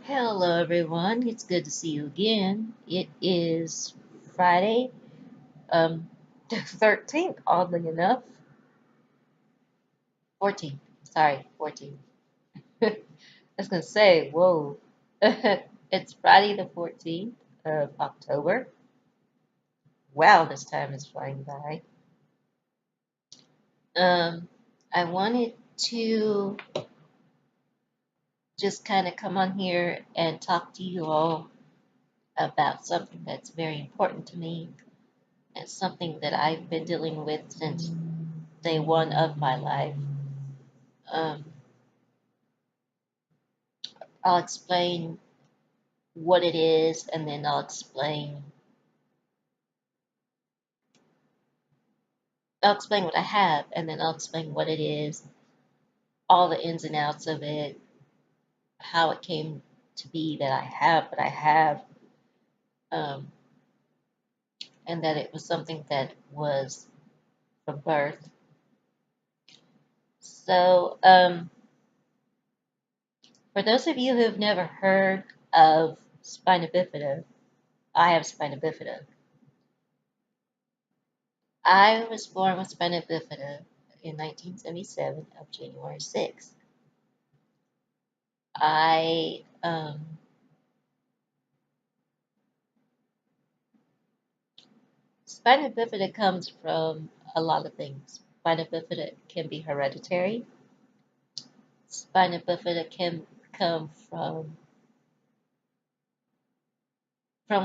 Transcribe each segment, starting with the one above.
Hello, everyone. It's good to see you again. It is Friday, the 13th, oddly enough. 14th. Sorry, 14th. I was going to say, whoa. It's Friday the 14th of October. Wow, this time is flying by. Um, I wanted to just kind of come on here and talk to you all about something that's very important to me. It's something that I've been dealing with since day one of my life. Um, I'll explain what it is, and then I'll explain what I have, and then I'll explain what it is, all the ins and outs of it, how it came to be that I have what I have, um, and that it was something that was from birth. So, for those of you who have never heard of spina bifida, I have spina bifida. I was born with spina bifida in 1977 of January 6th. I Spina bifida comes from a lot of things. Spina bifida can be hereditary. Spina bifida can come from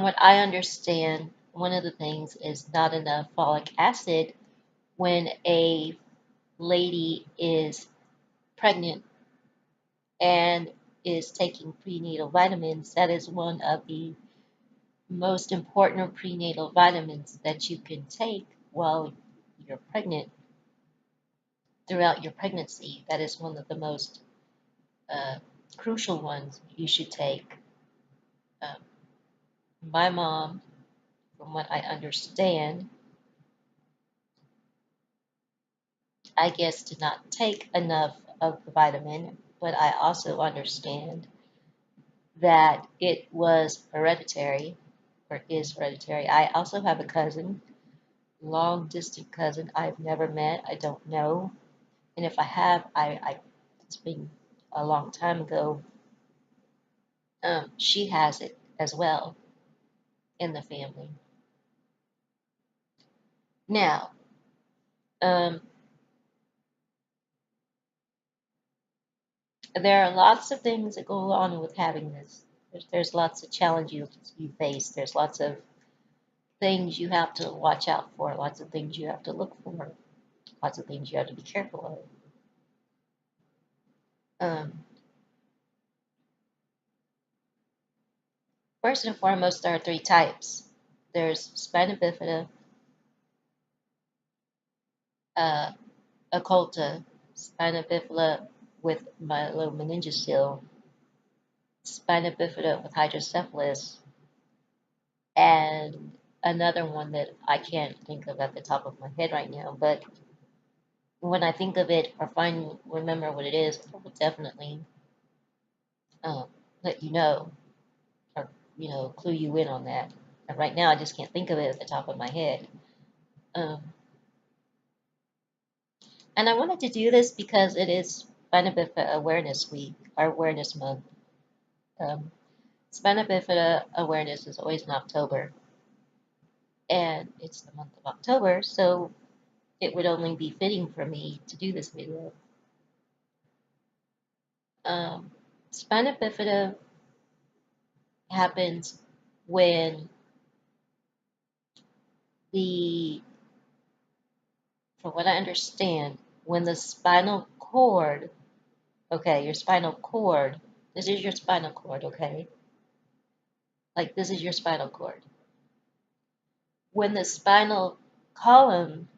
what I understand, one of the things is not enough folic acid when a lady is pregnant and is taking prenatal vitamins. That is one of the most important prenatal vitamins that you can take while you're pregnant throughout your pregnancy. That is one of the most uh, crucial ones you should take. Um, my mom, from what I understand, I guess did not take enough of the vitamin, but I also understand that it was hereditary or is hereditary. I also have a cousin, long distant cousin I've never met. I don't know. And if I have, it's been a long time ago. She has it as well in the family. Now, um, there are lots of things that go on with having this. There's lots of challenges you face. There's lots of things you have to watch out for. Lots of things you have to look for. Lots of things you have to be careful of. First and foremost, there are three types. There's spina bifida, uh, occulta, spina bifida with myelomeningocele, spina bifida with hydrocephalus, and another one that I can't think of at the top of my head right now. But when I think of it or remember what it is, I will definitely um, let you know or clue you in on that. And right now, I just can't think of it at the top of my head. Um, and I wanted to do this because it is Spina Bifida Awareness Week, or Awareness Month. Um, Spina Bifida Awareness is always in October, and it's the month of October, so it would only be fitting for me to do this video. Um, Spina Bifida happens when the, from what I understand, when the spinal cord, okay, your spinal cord, this is your spinal cord, okay? Like this is your spinal cord. When the spinal column,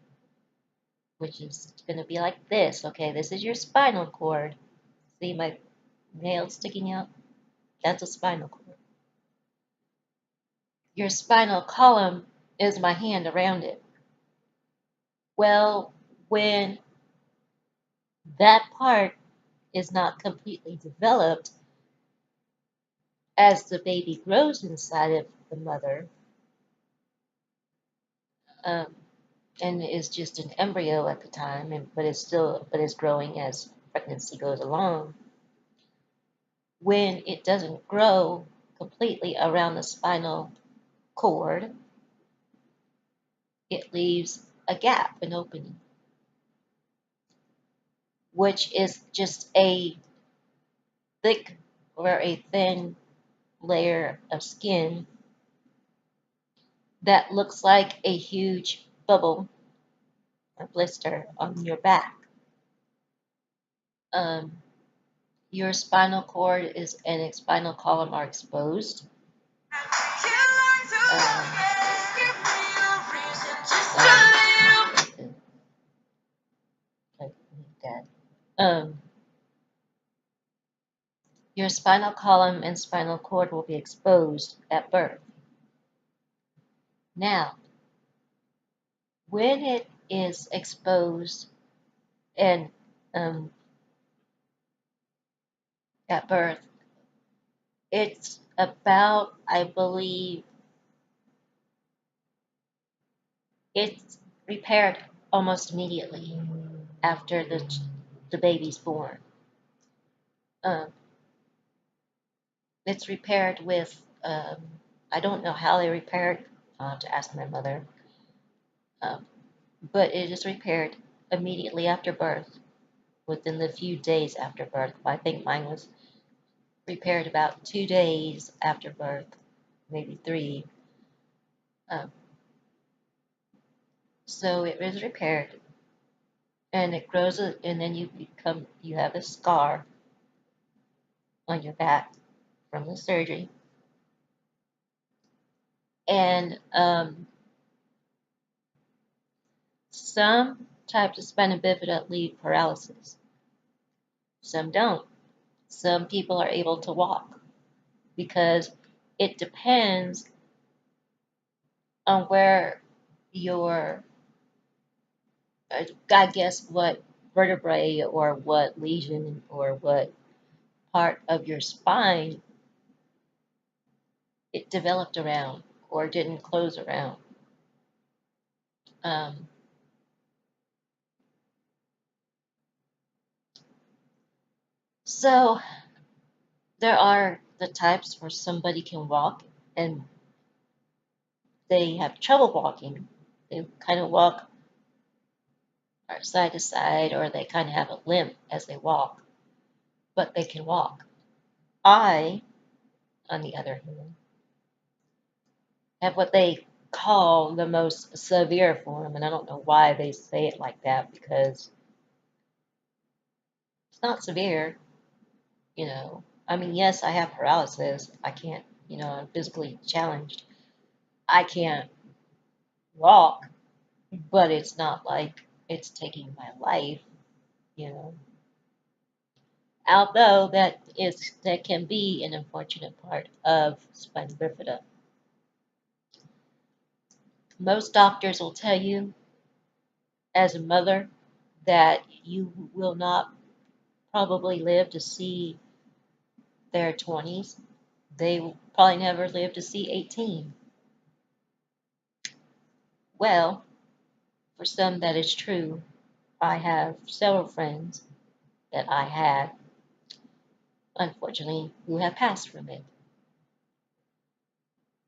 which is going to be like this, okay, this is your spinal cord. See my nail sticking out? That's a spinal cord. Your spinal column is my hand around it. Well, when that part is not completely developed, As the baby grows inside of the mother, um, and is just an embryo at the time, but is growing as pregnancy goes along. When it doesn't grow completely around the spinal cord, it leaves a gap, an opening, which is just a thick or a thin layer of skin that looks like a huge bubble or blister on your back. Um, your spinal cord is and its spinal column are exposed. Um, um, your spinal column and spinal cord will be exposed at birth. Now, when it is exposed and at birth, it's about, I believe, it's repaired almost immediately after the baby's born. Um, it's repaired with, I don't know how they repair it, I'll have to ask my mother, um, but it is repaired immediately after birth, within the few days after birth. I think mine was repaired about 2 days after birth, maybe 3. Um, so it was repaired, and it grows, and then you have a scar on your back from the surgery, and some types of spina bifida leave paralysis. Some don't. Some people are able to walk because it depends on where your, I guess, what vertebrae or what lesion or what part of your spine it developed around or didn't close around. Um, so there are the types where somebody can walk and they have trouble walking. They kind of walk side to side, or they kind of have a limp as they walk, but they can walk. I, on the other hand, have what they call the most severe form, and I don't know why they say it like that because it's not severe, you know. I mean, yes, I have paralysis. I can't, I'm physically challenged. I can't walk, but it's not like it's taking my life, you know. Although that can be an unfortunate part of spina bifida. Most doctors will tell you, as a mother, that you will not probably live to see their 20s. They will probably never live to see 18. Well, for some that is true. I have several friends that I had, unfortunately, who have passed from it.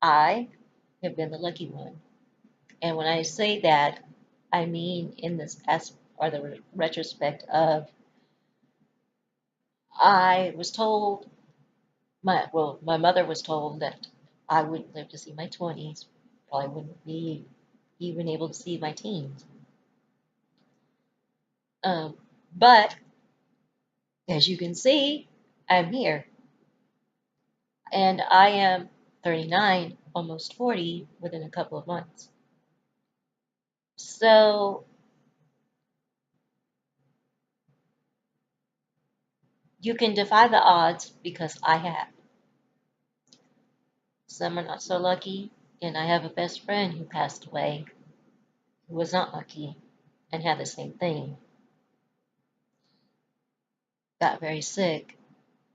I have been the lucky one. And when I say that, I mean in this or the retrospect of I was told my mother was told that I wouldn't live to see my 20s, probably wouldn't be even able to see my teens. Um, but as you can see, I'm here, and I am 39, almost 40 within a couple of months. So you can defy the odds because I have. Some are not so lucky, and I have a best friend who passed away who was not lucky and had the same thing. Got very sick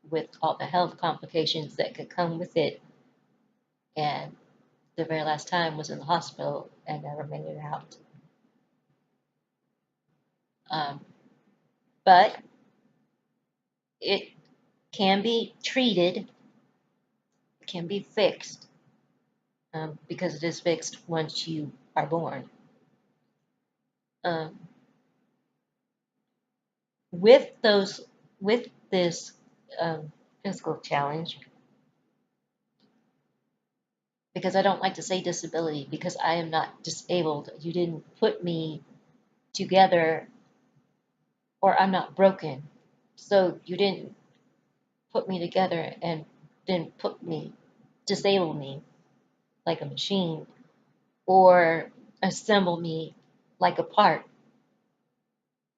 with all the health complications that could come with it. And the very last time was in the hospital and never made it out. Um, but it can be treated, can be fixed, because it is fixed once you are born. Um, with those, with this physical challenge, because I don't like to say disability because I am not disabled. You didn't put me together, or I'm not broken. So you didn't put me together and then disable me like a machine, or assemble me like a part.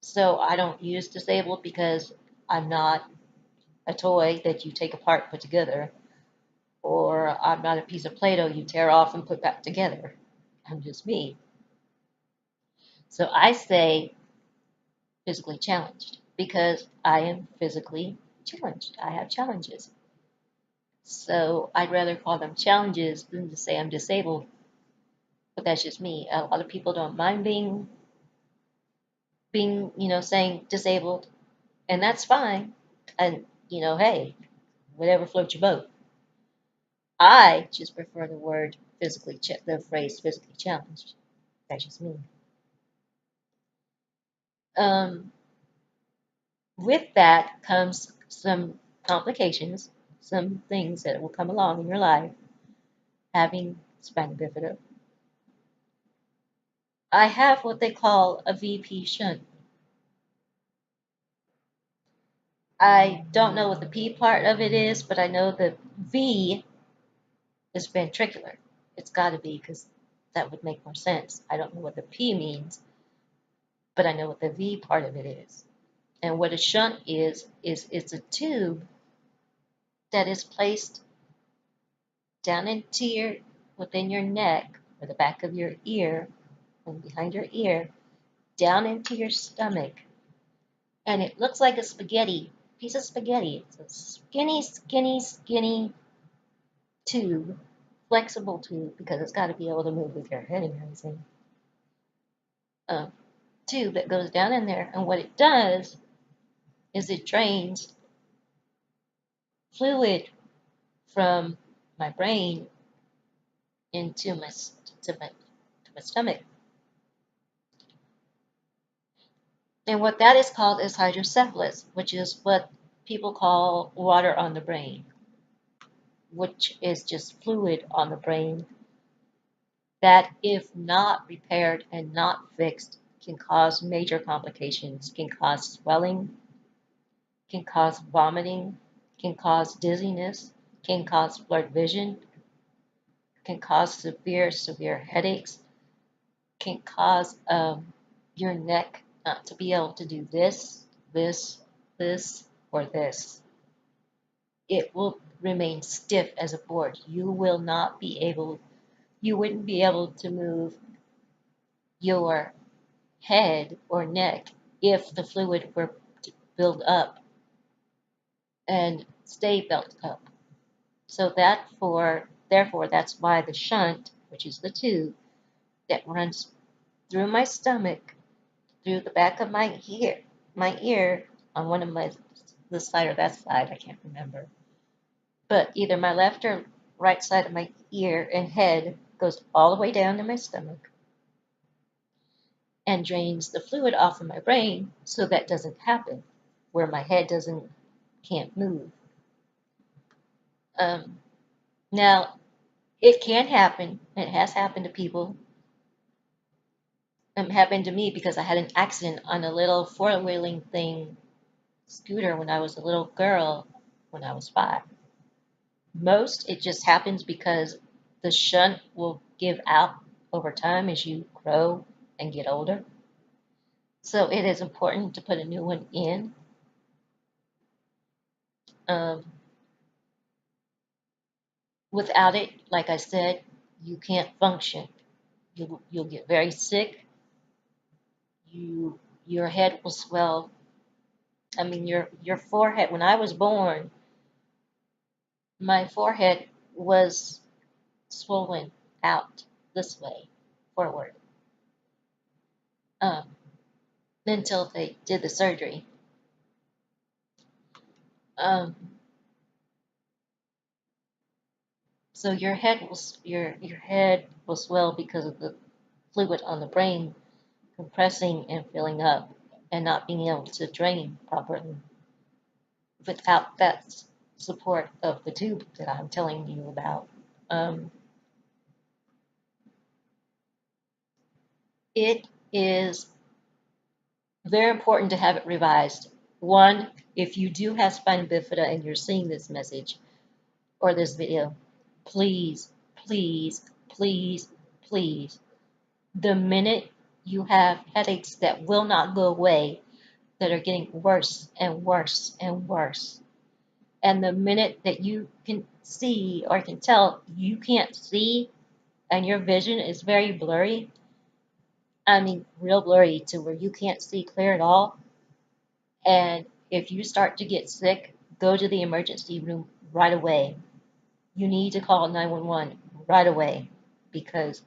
So I don't use disabled because I'm not a toy that you take apart, put together, or I'm not a piece of Play-Doh you tear off and put back together. I'm just me. So I say physically challenged because I am physically challenged. I have challenges. So I'd rather call them challenges than to say I'm disabled, but that's just me. A lot of people don't mind being saying disabled, and that's fine. And hey, whatever floats your boat. I just prefer the phrase physically challenged. That's just me. Um, with that comes some complications, some things that will come along in your life having spina bifida. I have what they call a VP shunt. I don't know what the P part of it is, but I know the V is ventricular. It's got to be because that would make more sense. I don't know what the P means, but I know what the V part of it is. And what a shunt is it's a tube that is placed down within your neck or the back of your ear and behind your ear, down into your stomach. And it looks like a piece of spaghetti. It's a skinny, skinny, skinny tube, flexible tube, because it's got to be able to move with your head and everything. Tube that goes down in there. And what it does is it drains fluid from my brain into my stomach. And what that is called is hydrocephalus, which is what people call water on the brain, which is just fluid on the brain that, if not repaired and not fixed, can cause major complications, can cause swelling, can cause vomiting, can cause dizziness, can cause blurred vision, can cause severe, severe headaches, can cause your neck not to be able to do this, or this. It will remain stiff as a board. You wouldn't be able to move your head or neck if the fluid were to build up and stay built up. So therefore, that's why the shunt, which is the tube that runs through my stomach, through the back of my ear on one of this side or that side, I can't remember. But either my left or right side of my ear and head goes all the way down to my stomach and drains the fluid off of my brain so that doesn't happen, where my head can't move. Now, it can happen. It has happened to people. It happened to me because I had an accident on a little four-wheeling thing scooter when I was a little girl when I was 5. Most, it just happens because the shunt will give out over time as you grow and get older. So it is important to put a new one in. Um, Without it, like I said, you can't function. You'll get very sick. Your head will swell. I mean, your forehead. When I was born, my forehead was swollen out this way, forward, um, until they did the surgery. Um, so your head will swell because of the fluid on the brain compressing and filling up and not being able to drain properly without that support of the tube that I'm telling you about. Um, it is very important to have it revised. One, if you do have spina bifida and you're seeing this message or this video, please, please, please, please, the minute you have headaches that will not go away, that are getting worse and worse and worse, and the minute that you can see or can tell you can't see and your vision is very blurry, I mean real blurry to where you can't see clear at all, and if you start to get sick, go to the emergency room right away. You need to call 911 right away, because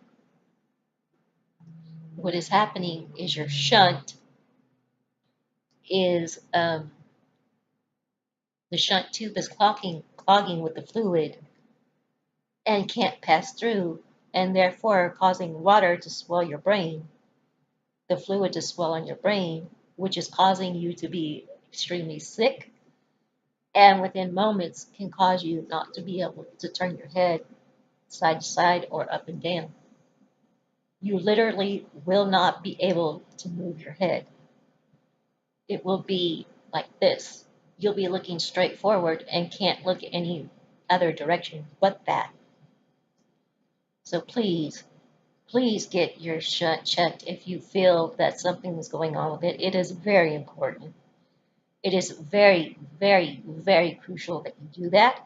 what is happening is your shunt is the shunt tube is clogging with the fluid and can't pass through, and therefore causing water to swell your brain, the fluid to swell on your brain, which is causing you to be extremely sick, and within moments can cause you not to be able to turn your head side to side or up and down. You literally will not be able to move your head. It will be like this. You'll be looking straight forward and can't look any other direction but that. So please, please get your shunt checked if you feel that something is going on with it. It is very important. It is very, very, very crucial that you do that.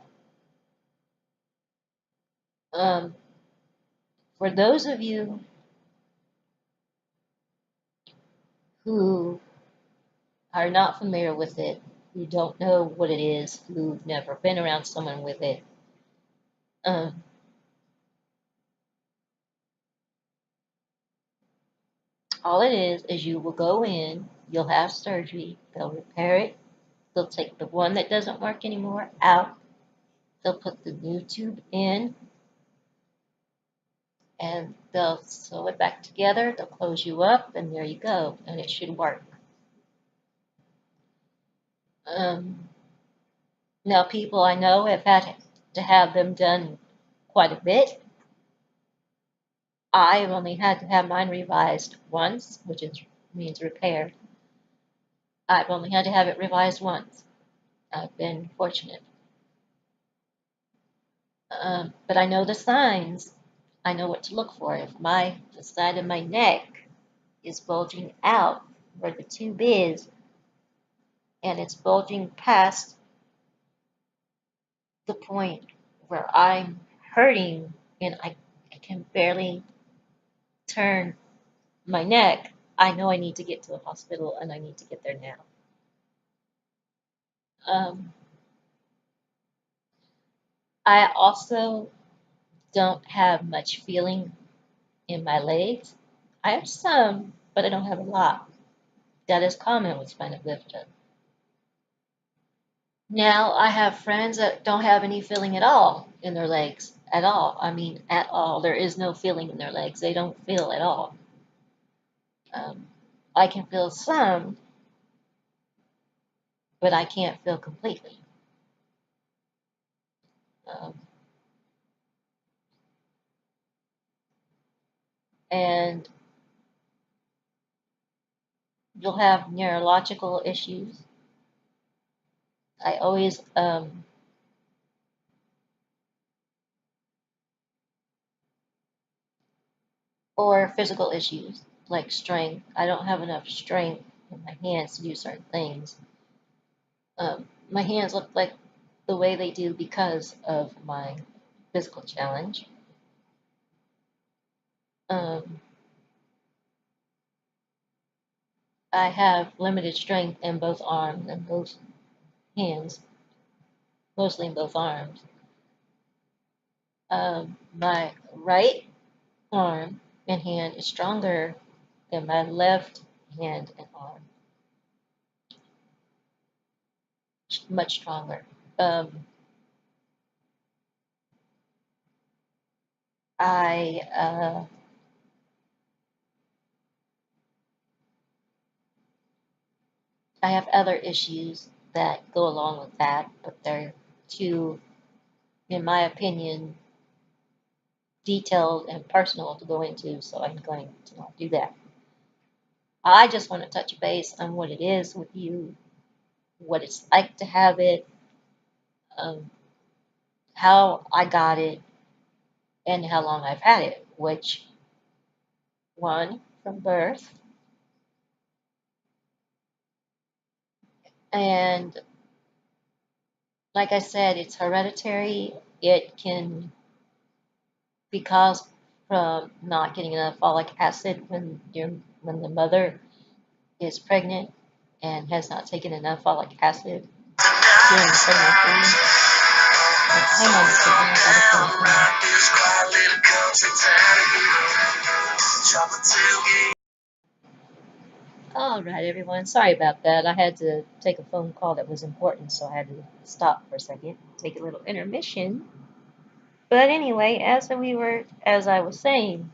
Um, for those of you who are not familiar with it, who don't know what it is, who've never been around someone with it, um, all it is you will go in, you'll have surgery, they'll repair it, they'll take the one that doesn't work anymore out, they'll put the new tube in, and they'll sew it back together, they'll close you up, and there you go, and it should work. Now, people I know have had to have them done quite a bit. I've only had to have mine revised once, which means repaired. I've only had to have it revised once. I've been fortunate. But I know the signs. I know what to look for. If the side of my neck is bulging out where the tube is, and it's bulging past the point where I'm hurting and I can barely turn my neck, I know I need to get to a hospital and I need to get there now. I also don't have much feeling in my legs. I have some, but I don't have a lot. That is common with spina bifida. Now, I have friends that don't have any feeling at all in their legs. At all. I mean, at all. There is no feeling in their legs. They don't feel at all. I can feel some, but I can't feel completely. Um, and you'll have neurological issues. I always, or physical issues like strength. I don't have enough strength in my hands to do certain things. My hands look like the way they do because of my physical challenge. Um, I have limited strength in both arms and both hands, mostly in both arms. My right arm and hand is stronger than my left hand and arm, much stronger. Um, I I have other issues that go along with that, but they're too, in my opinion, detailed and personal to go into, so I'm going to not do that. I just want to touch base on what it is with you, what it's like to have it, um, how I got it, and how long I've had it, which one from birth, and like I said, it's hereditary. It can be caused from not getting enough folic acid when the mother is pregnant and has not taken enough folic acid during pregnancy. Hang on a second, I gotta phone. All right, everyone. Sorry about that. I had to take a phone call that was important, so I had to stop for a second, take a little intermission. But anyway, as I was saying,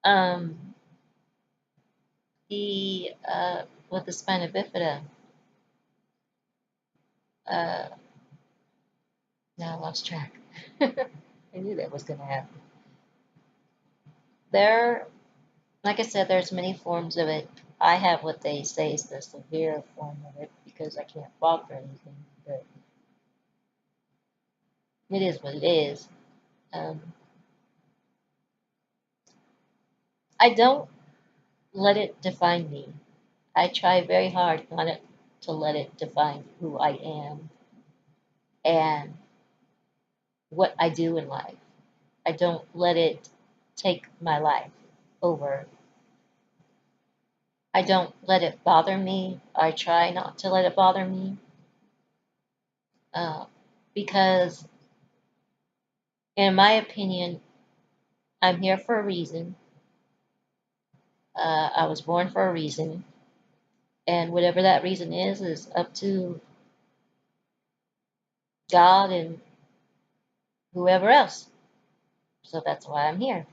um, the with the spina bifida, uh, now I lost track. I knew that was going to happen. There, like I said, there's many forms of it. I have what they say is the severe form of it because I can't walk or anything, but it is what it is. Um, I don't let it define me. I try very hard not to let it define who I am and what I do in life. I don't let it take my life over. I don't let it bother me. I try not to let it bother me uh, because, in my opinion, I'm here for a reason. I was born for a reason, and whatever that reason is up to God and whoever else. So that's why I'm here.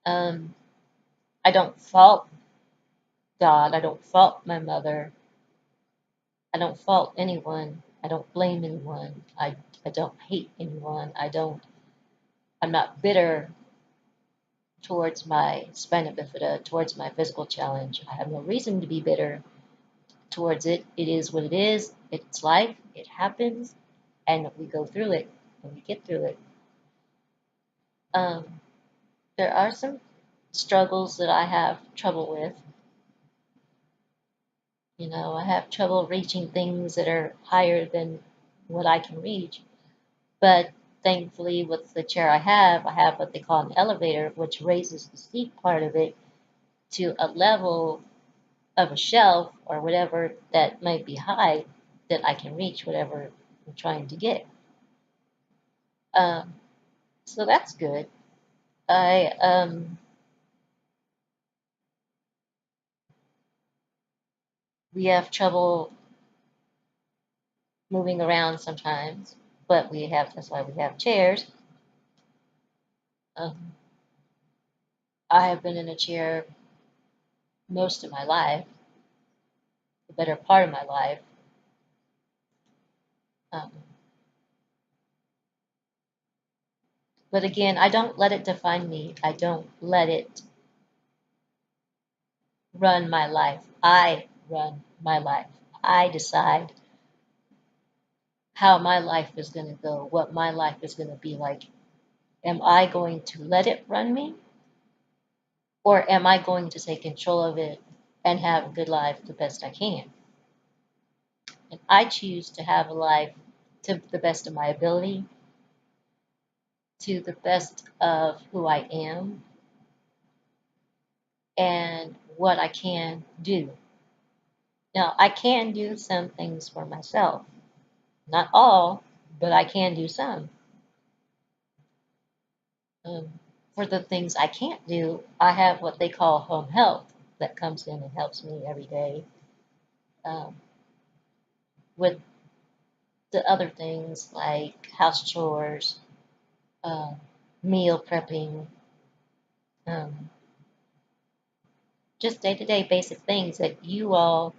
Um, I don't fault God. I don't fault my mother. I don't fault anyone. I don't blame anyone. I don't hate anyone. I'm not bitter towards my spina bifida, towards my physical challenge. I have no reason to be bitter towards it. It is what it is. It's life. It happens. And we go through it and we get through it. Um, there are some struggles that I have trouble with. You know, I have trouble reaching things that are higher than what I can reach. But thankfully, with the chair I have what they call an elevator, which raises the seat part of it to a level of a shelf or whatever that might be high that I can reach whatever I'm trying to get. Um, so that's good. I We have trouble moving around sometimes, but that's why we have chairs. Um, I have been in a chair most of my life, the better part of my life. Um, but again, I don't let it define me. I don't let it run my life. I run my life. I decide how my life is going to go, what my life is going to be like. Am I going to let it run me? Or am I going to take control of it and have a good life the best I can? And I choose to have a life to the best of my ability, to the best of who I am, and what I can do. Now, I can do some things for myself, not all. but I can do some. For the things I can't do, I have what they call home health that comes in and helps me every day um, with the other things like house chores, uh, meal prepping, um, just day to day basic things that you all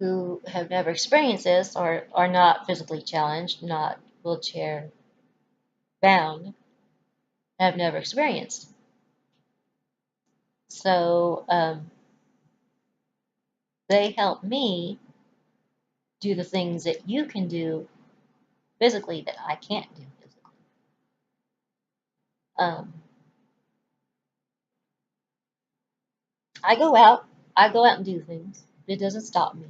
who have never experienced this or are not physically challenged, not wheelchair bound, have never experienced. So they help me do the things that you can do physically that I can't do physically. Um, I go out, I go out and do things. It doesn't stop me.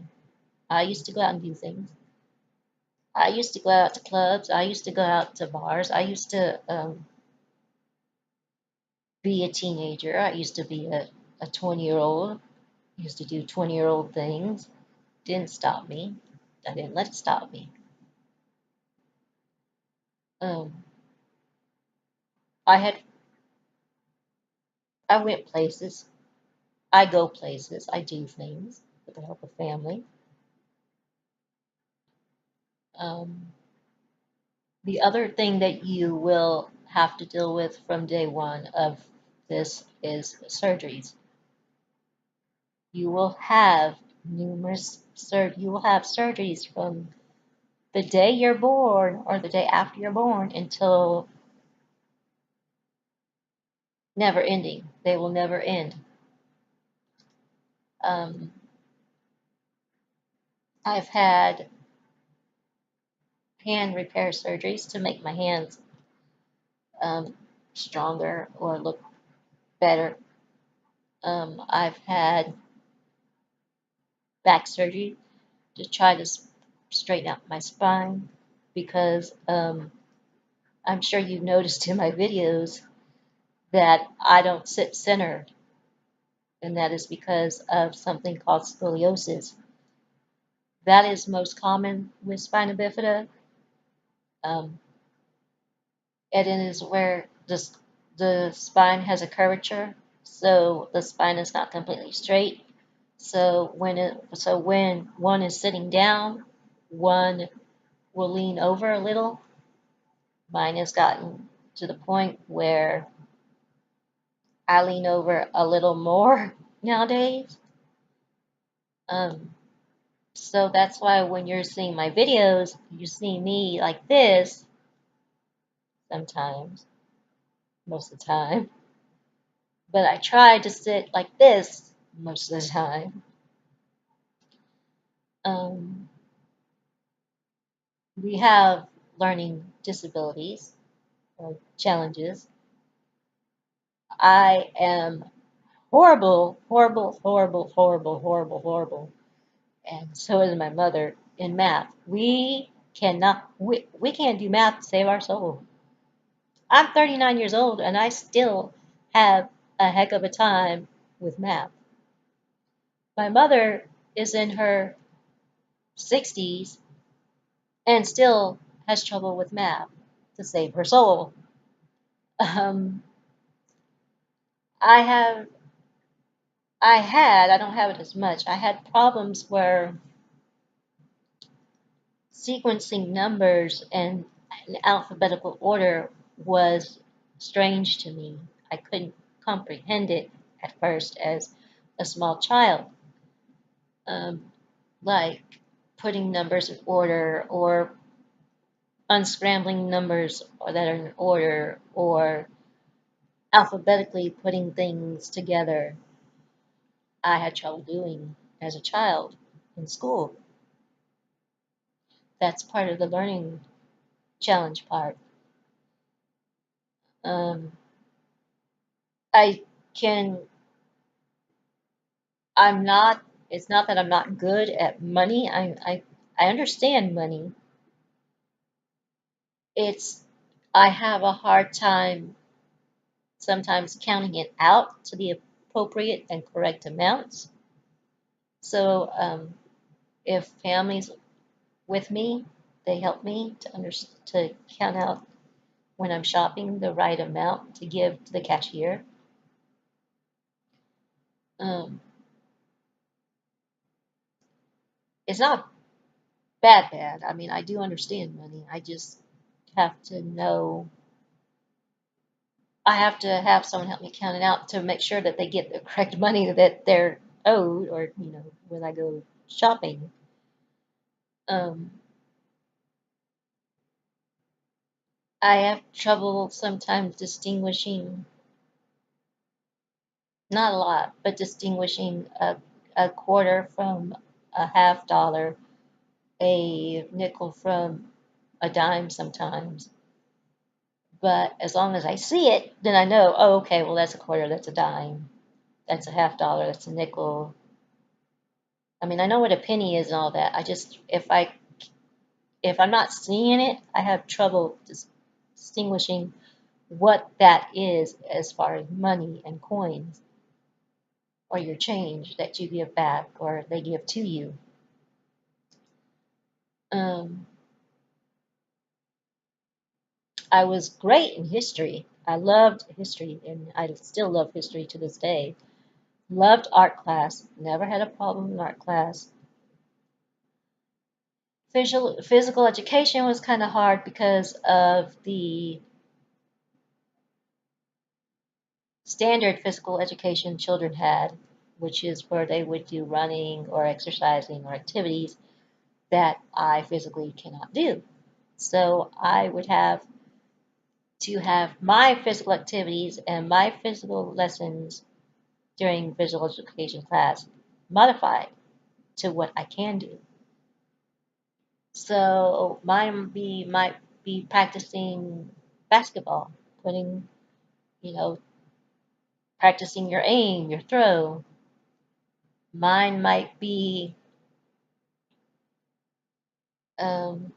I used to go out and do things. I used to go out to clubs. I used to go out to bars. I used to be a teenager. I used to be a 20-year-old. Used to do 20-year-old things. Didn't stop me. I didn't let it stop me. Um, I had I went places. I go places. I do things with the help of family. Um, the other thing that you will have to deal with from day one of this is surgeries. You will have you will have surgeries from the day you're born or the day after you're born until never ending. They will never end. Um, I've had hand repair surgeries to make my hands um, stronger or look better. I've had back surgery to try to straighten out my spine because I'm sure you've noticed in my videos that I don't sit centered, and that is because of something called scoliosis. That is most common with spina bifida, um, and it is where the spine has a curvature, so the spine is not completely straight. So when one is sitting down, one will lean over a little. Mine has gotten to the point where I lean over a little more nowadays. Um, so that's why when you're seeing my videos, you see me like this sometimes, most of the time. But I try to sit like this most of the time. Um, we have learning disabilities or challenges. I am horrible, horrible, horrible, horrible, horrible, horrible, and so is my mother in math. We can't do math to save our soul. I'm 39 years old and I still have a heck of a time with math. My mother is in her 60s and still has trouble with math to save her soul. Um, I have, I don't have it as much. I had problems where sequencing numbers and in alphabetical order was strange to me. I couldn't comprehend it at first as a small child. Um, like putting numbers in order or unscrambling numbers that are in order or alphabetically putting things together. I had trouble doing as a child in school. That's part of the learning challenge part. Um, I can, I'm not, it's not that I'm not good at money. I understand money. It's, I have a hard time sometimes counting it out to the appropriate and correct amounts. So if family's with me, They help me to count out when I'm shopping the right amount to give to the cashier. Um, it's not bad. I mean, I do understand money. I just have to know. I have to have someone help me count it out to make sure that they get the correct money that they're owed, or when I go shopping. Um, I have trouble sometimes distinguishing, not a lot, but distinguishing a quarter from a half dollar, a nickel from a dime sometimes. But as long as I see it, then I know, oh, okay, well, that's a quarter, that's a dime, that's a half dollar, that's a nickel. I mean, I know what a penny is and all that. I just, if I'm not seeing it, I have trouble distinguishing what that is as far as money and coins or your change that you give back or they give to you. Um, I was great in history. I loved history, and I still love history to this day. Loved art class. Never had a problem in art class. Physical education was kind of hard because of the standard physical education children had, which is where they would do running or exercising or activities that I physically cannot do. So I would have to have my physical activities and my physical lessons during physical education class modified to what I can do. So might be practicing basketball, putting, you know, practicing your aim, your throw. Mine might be um,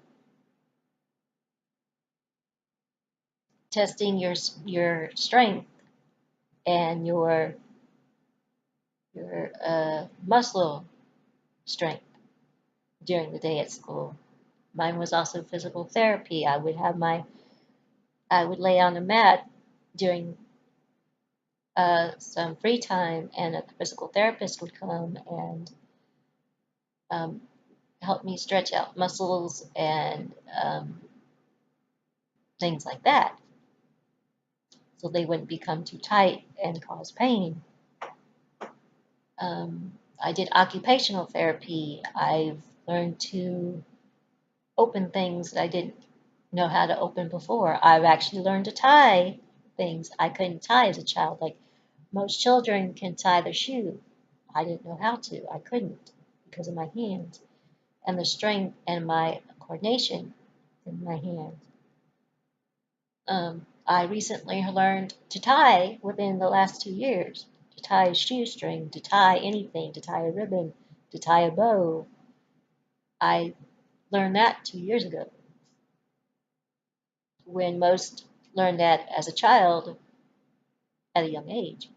testing your strength and your muscle strength during the day at school. Mine was also physical therapy. I would lay on a mat during some free time, and a physical therapist would come and um, help me stretch out muscles and things like that, so they wouldn't become too tight and cause pain. I did occupational therapy. I've learned to open things that I didn't know how to open before. I've actually learned to tie things I couldn't tie as a child. Like most children can tie their shoe. I didn't know how to. I couldn't because of my hands and the strength and my coordination in my hands. I recently learned to tie within the last 2 years, to tie a shoestring, to tie anything, to tie a ribbon, to tie a bow. I learned that 2 years ago, when most learn that as a child at a young age.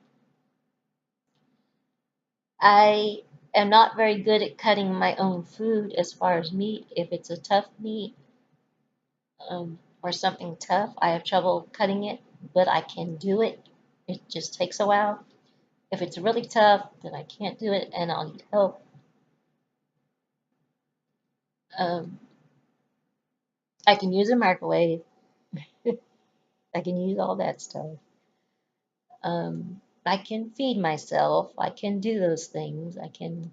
I am not very good at cutting my own food as far as meat. If it's a tough meat or something tough, I have trouble cutting it, but I can do it. It just takes a while. If it's really tough, then I can't do it and I'll need help. Um, I can use a microwave. I can use all that stuff. I can feed myself. I can do those things. I can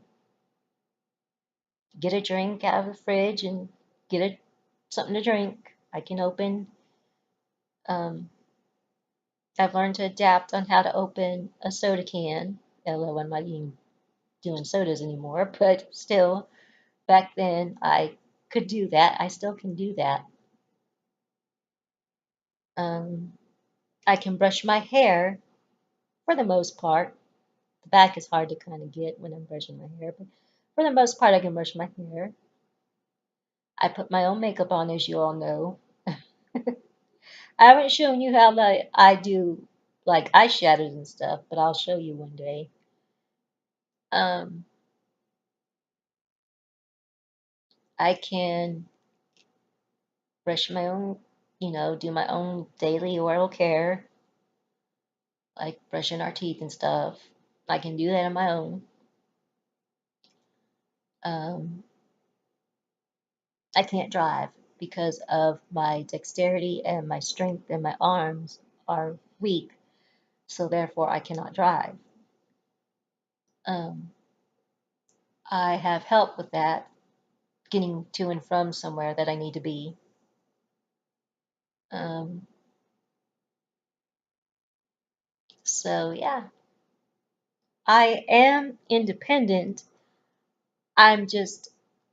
get a drink out of the fridge and something to drink. I can open. Um, I've learned to adapt on how to open a soda can, although I'm not even doing sodas anymore, but still, back then I could do that. I still can do that. Um, I can brush my hair for the most part. The back is hard to kind of get when I'm brushing my hair, but for the most part, I can brush my hair. I put my own makeup on, as you all know. I haven't shown you how I do like eyeshadows and stuff, but I'll show you one day. Um, I can brush my own, do my own daily oral care, like brushing our teeth and stuff. I can do that on my own. Um, I can't drive because of my dexterity and my strength and my arms are weak, so therefore I cannot drive. Um, I have help with that, getting to and from somewhere that I need to be. Um, so yeah, I am independent. I'm just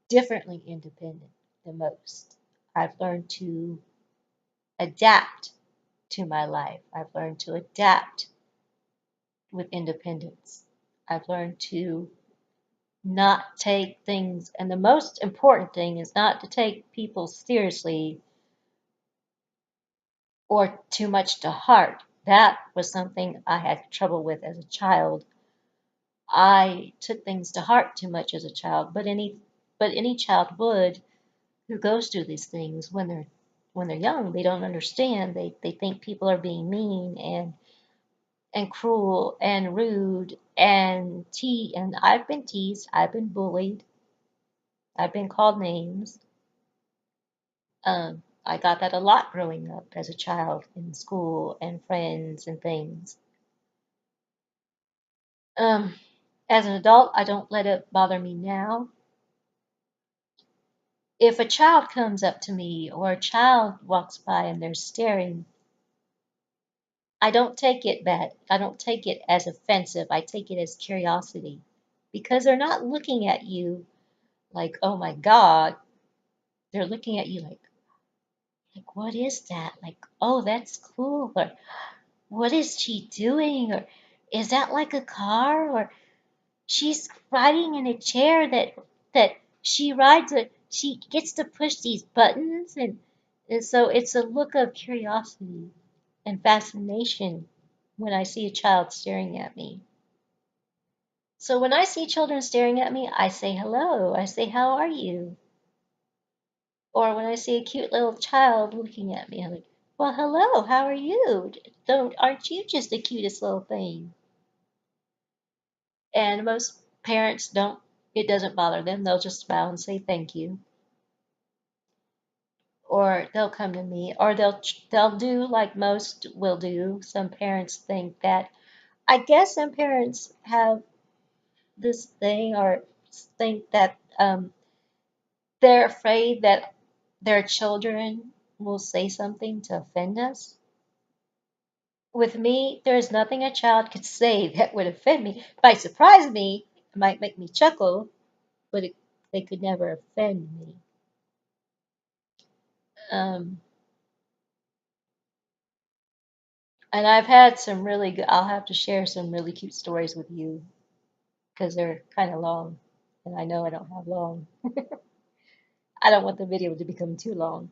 differently independent than most. I've learned to adapt to my life. I've learned to adapt with independence. I've learned to not take things, and the most important thing is not to take people seriously or too much to heart. That was something I had trouble with as a child. I took things to heart too much as a child, but any child would, who goes through these things when they're young. They don't understand. They think people are being mean and cruel and rude and I've been teased, I've been bullied, I've been called names. I got that a lot growing up as a child in school and friends and things. Um, as an adult, I don't let it bother me now. If a child comes up to me or a child walks by and they're staring, I don't take it bad. I don't take it as offensive. I take it as curiosity because they're not looking at you like, oh my God. They're looking at you like, what is that? Like, oh, that's cool. Or what is she doing? Or is that like a car? Or she's riding in a chair that she rides a she gets to push these buttons and so it's a look of curiosity and fascination when I see a child staring at me. So when I see children staring at me, I say hello. I say, how are you? Or when I see a cute little child looking at me, I'm like, well, hello, how are you? Don't aren't you just the cutest little thing? And most parents don't, it doesn't bother them. They'll just smile and say thank you. Or they'll come to me, or they'll do like most will do. Some parents think that, I guess some parents have this thing or think that they're afraid that their children will say something to offend us. With me, there is nothing a child could say that would offend me. It might surprise me, it might make me chuckle, but they could never offend me. Um, and I've had some really good, I'll have to share some really cute stories with you because they're kind of long, and I know I don't have long. I don't want the video to become too long.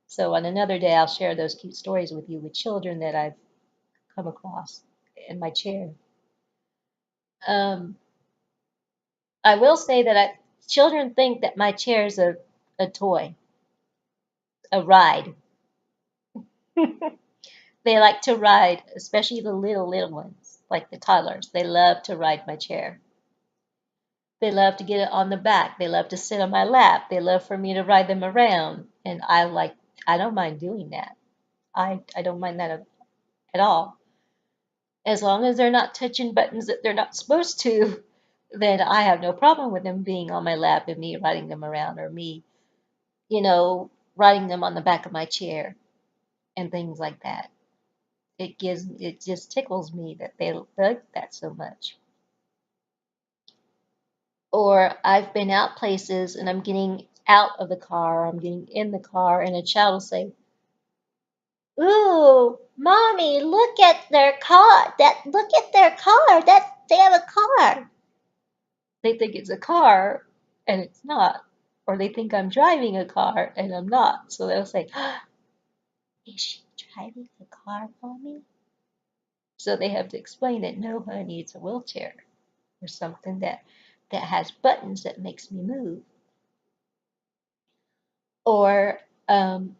So on another day, I'll share those cute stories with you with children that I've come across in my chair. Um, I will say that children think that my chair is a toy, a ride. They like to ride, especially the little ones, like the toddlers. They love to ride my chair. They love to get it on the back. They love to sit on my lap. They love for me to ride them around. And I don't mind doing that. I don't mind that at all. As long as they're not touching buttons that they're not supposed to, then I have no problem with them being on my lap and me riding them around or me, riding them on the back of my chair and things like that. It just tickles me that they like that so much. Or I've been out places and I'm getting out of the car, I'm getting in the car, and a child will say, "Ooh, mommy, look at their car! Look at their car! They have a car." They think it's a car and it's not, or they think I'm driving a car and I'm not. So they'll say, "Is she driving a car, mommy?" So they have to explain that no, honey, it's a wheelchair or something that has buttons that makes me move. Or um,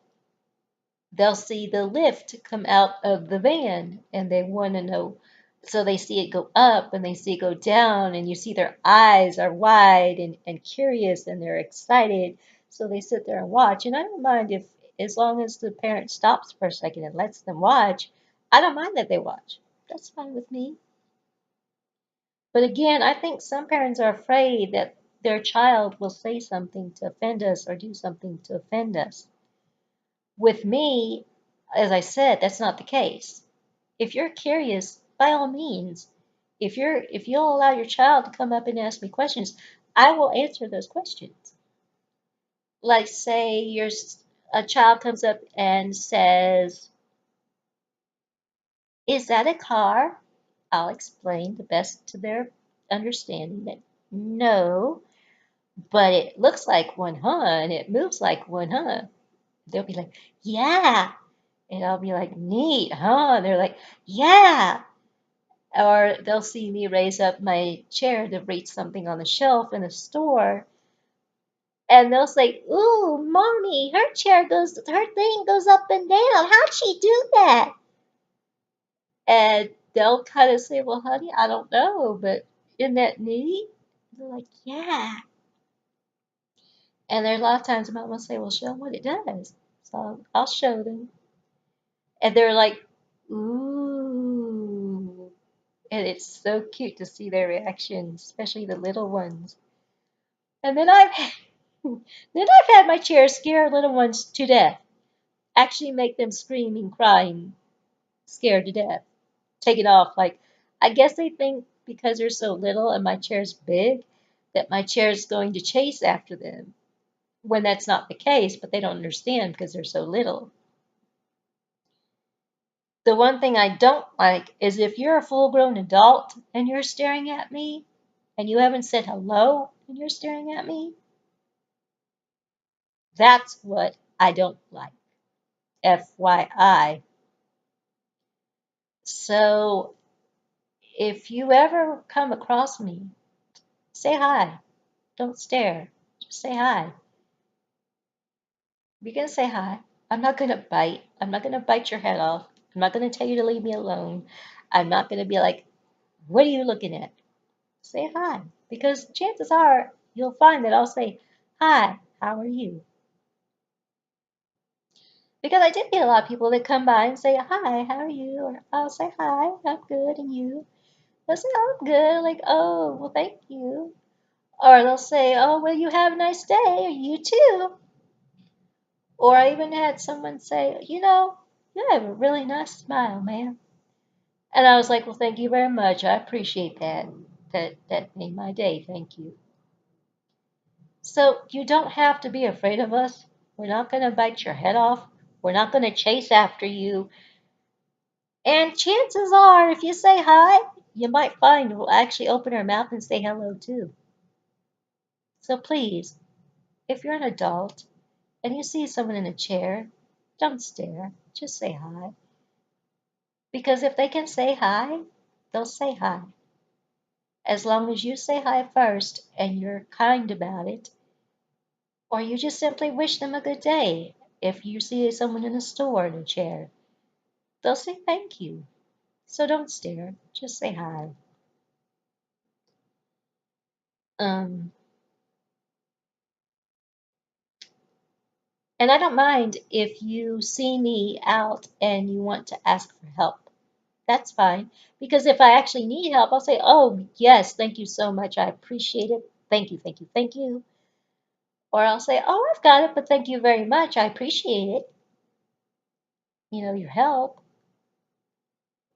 they'll see the lift come out of the van and they want to know. So they see it go up and they see it go down, and you see their eyes are wide and curious and they're excited. So they sit there and watch. And I don't mind if, as long as the parent stops for a second and lets them watch, I don't mind that they watch. That's fine with me. But again, I think some parents are afraid that their child will say something to offend us or do something to offend us. With me, as I said, that's not the case. If you're curious, by all means, if you'll allow your child to come up and ask me questions, I will answer those questions. Like say a child comes up and says, "Is that a car?" I'll explain the best to their understanding that no, but it looks like one, huh? And it moves like one, huh? They'll be like, "Yeah." And I'll be like, "Neat, huh?" And they're like, "Yeah." Or they'll see me raise up my chair to reach something on the shelf in the store, and they'll say, "Ooh, mommy, her thing goes up and down. How'd she do that?" And they'll kind of say, "Well, honey, I don't know, but isn't that neat?" They're like, "Yeah." And there are a lot of times mom will say, "Well, show them what it does." So I'll show them. And they're like, "Ooh." And it's so cute to see their reactions, especially the little ones. And then I've had my chair scare little ones to death. Actually make them screaming, crying, scared to death. Take it off. Like, I guess they think because they're so little and my chair's big, that my chair's going to chase after them. When that's not the case, but they don't understand because they're so little. The one thing I don't like is if you're a full grown adult and you're staring at me and you haven't said hello and you're staring at me. That's what I don't like. FYI. So if you ever come across me, say hi. Don't stare. Just say hi. You're going to say hi. I'm not going to bite. I'm not going to bite your head off. I'm not going to tell you to leave me alone. I'm not going to be like, what are you looking at? Say hi. Because chances are you'll find that I'll say, hi, how are you? Because I did get a lot of people that come by and say, hi, how are you? Or I'll say, hi, I'm good, and you? They'll say, oh, I'm good. Like, oh, well, thank you. Or they'll say, oh, well, you have a nice day, or you too. Or I even had someone say, you have a really nice smile, man. And I was like, well, thank you very much. I appreciate that. That made my day. Thank you. So you don't have to be afraid of us. We're not going to bite your head off. We're not going to chase after you. And chances are, if you say hi, you might find we'll actually open our mouth and say hello too. So please, if you're an adult and you see someone in a chair, don't stare. Just say hi. Because if they can say hi, they'll say hi. As long as you say hi first and you're kind about it, or you just simply wish them a good day. If you see someone in a store in a chair, they'll say thank you. So don't stare, just say hi. Um, and I don't mind if you see me out and you want to ask for help. That's fine. Because if I actually need help, I'll say, oh, yes, thank you so much. I appreciate it. Thank you, thank you, thank you. Or I'll say, oh, I've got it, but thank you very much. I appreciate it, your help.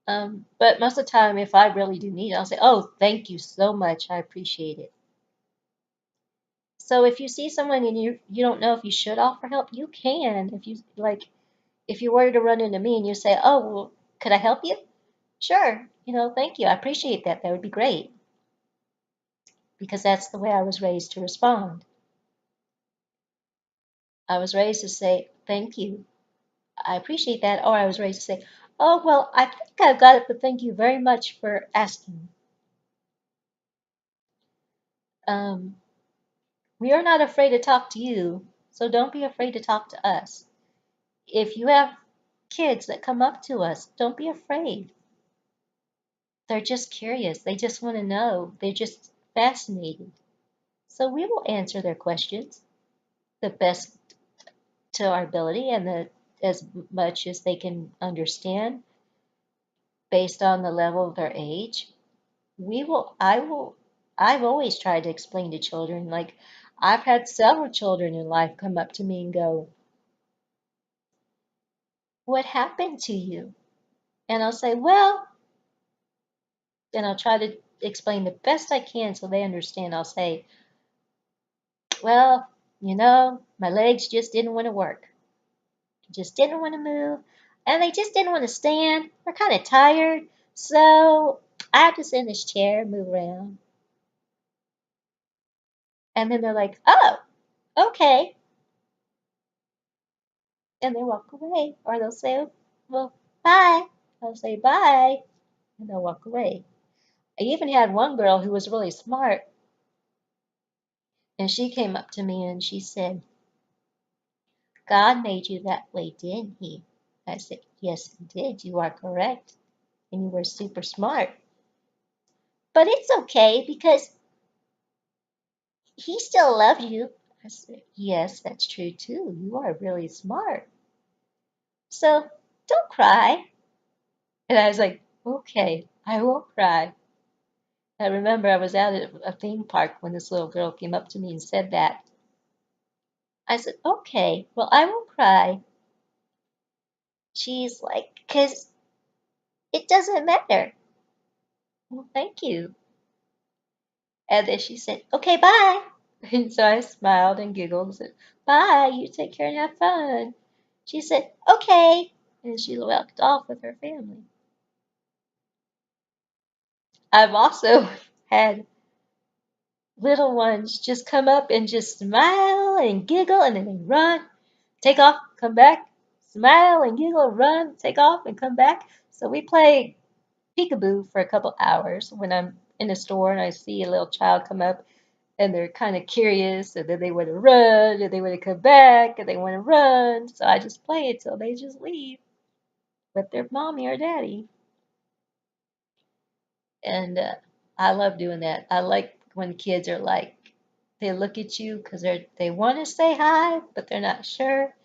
But most of the time, if I really do need it, I'll say, oh, thank you so much. I appreciate it. So if you see someone and you don't know if you should offer help, you can. If you were to run into me and you say, oh, well, could I help you? Sure. Thank you. I appreciate that. That would be great. Because that's the way I was raised to respond. I was raised to say, thank you. I appreciate that. Or I was raised to say, oh, well, I think I've got it, but thank you very much for asking. Um, we are not afraid to talk to you. So don't be afraid to talk to us. If you have kids that come up to us, don't be afraid. They're just curious. They just want to know. They're just fascinated. So we will answer their questions the best to our ability and as much as they can understand based on the level of their age. I've always tried to explain to children, like I've had several children in life come up to me and go, "What happened to you?" And I'll say, "Well," and I'll try to explain the best I can so they understand. I'll say, "Well, my legs just didn't want to work. Just didn't want to move, and they just didn't want to stand. They're kind of tired, so I have to sit in this chair and move around." And then they're like, "Oh, okay," and they walk away, or they'll say, "Well, bye." I'll say bye, and they'll walk away. I even had one girl who was really smart, and she came up to me and she said, "God made you that way, didn't he?" I said, "Yes, he did. You are correct, and you were super smart. But it's okay because he still loves you." I said, "Yes, that's true too. You are really smart. So don't cry." And I was like, "Okay, I won't cry." I remember I was out at a theme park when this little girl came up to me and said that. I said, "Okay, well, I won't cry." She's like, "'Cause it doesn't matter." Well, thank you. And then she said, "Okay, bye." And so I smiled and giggled and said, "Bye, you take care and have fun." She said, "Okay." And she walked off with her family. I've also had little ones just come up and just smile and giggle and then they run, take off, come back, smile and giggle, run, take off and come back. So we play peekaboo for a couple hours when I'm in a store and I see a little child come up and they're kind of curious and then they want to run and they want to come back and they want to run. So I just play it till they just leave with their mommy or daddy. And I love doing that. I like when kids are like, they look at you because they want to say hi, but they're not sure.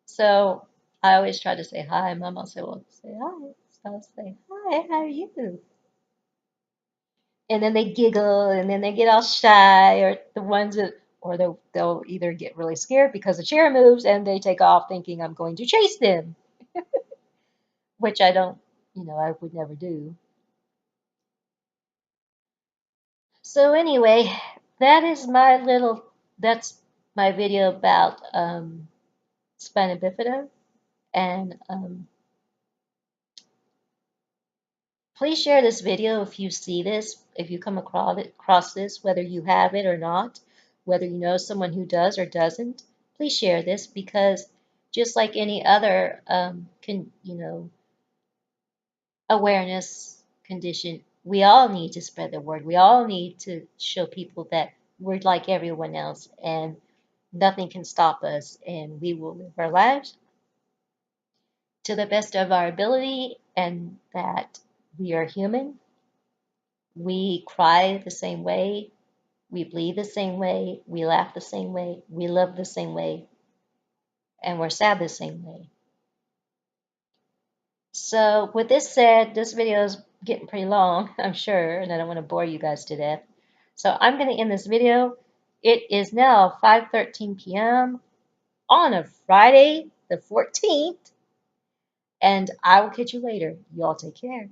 So I always try to say hi. Mom will say, "Well, say hi." So I'll say, "Hi, how are you?" And then they giggle and then they get all shy, or the ones that, or they'll either get really scared because the chair moves and they take off thinking I'm going to chase them, which I don't, I would never do. So anyway, that is that's my video about spina bifida. And please share this video if you see this, if you come across this, whether you have it or not, whether you know someone who does or doesn't. Please share this because just like any other awareness condition, we all need to spread the word. We all need to show people that we're like everyone else and nothing can stop us and we will live our lives to the best of our ability and that we are human. We cry the same way, we bleed the same way, we laugh the same way, we love the same way, and we're sad the same way. So with this said, this video is getting pretty long, I'm sure, and I don't want to bore you guys to death. So I'm going to end this video. It is now 5:13 p.m. on a Friday, the 14th, and I will catch you later. Y'all take care.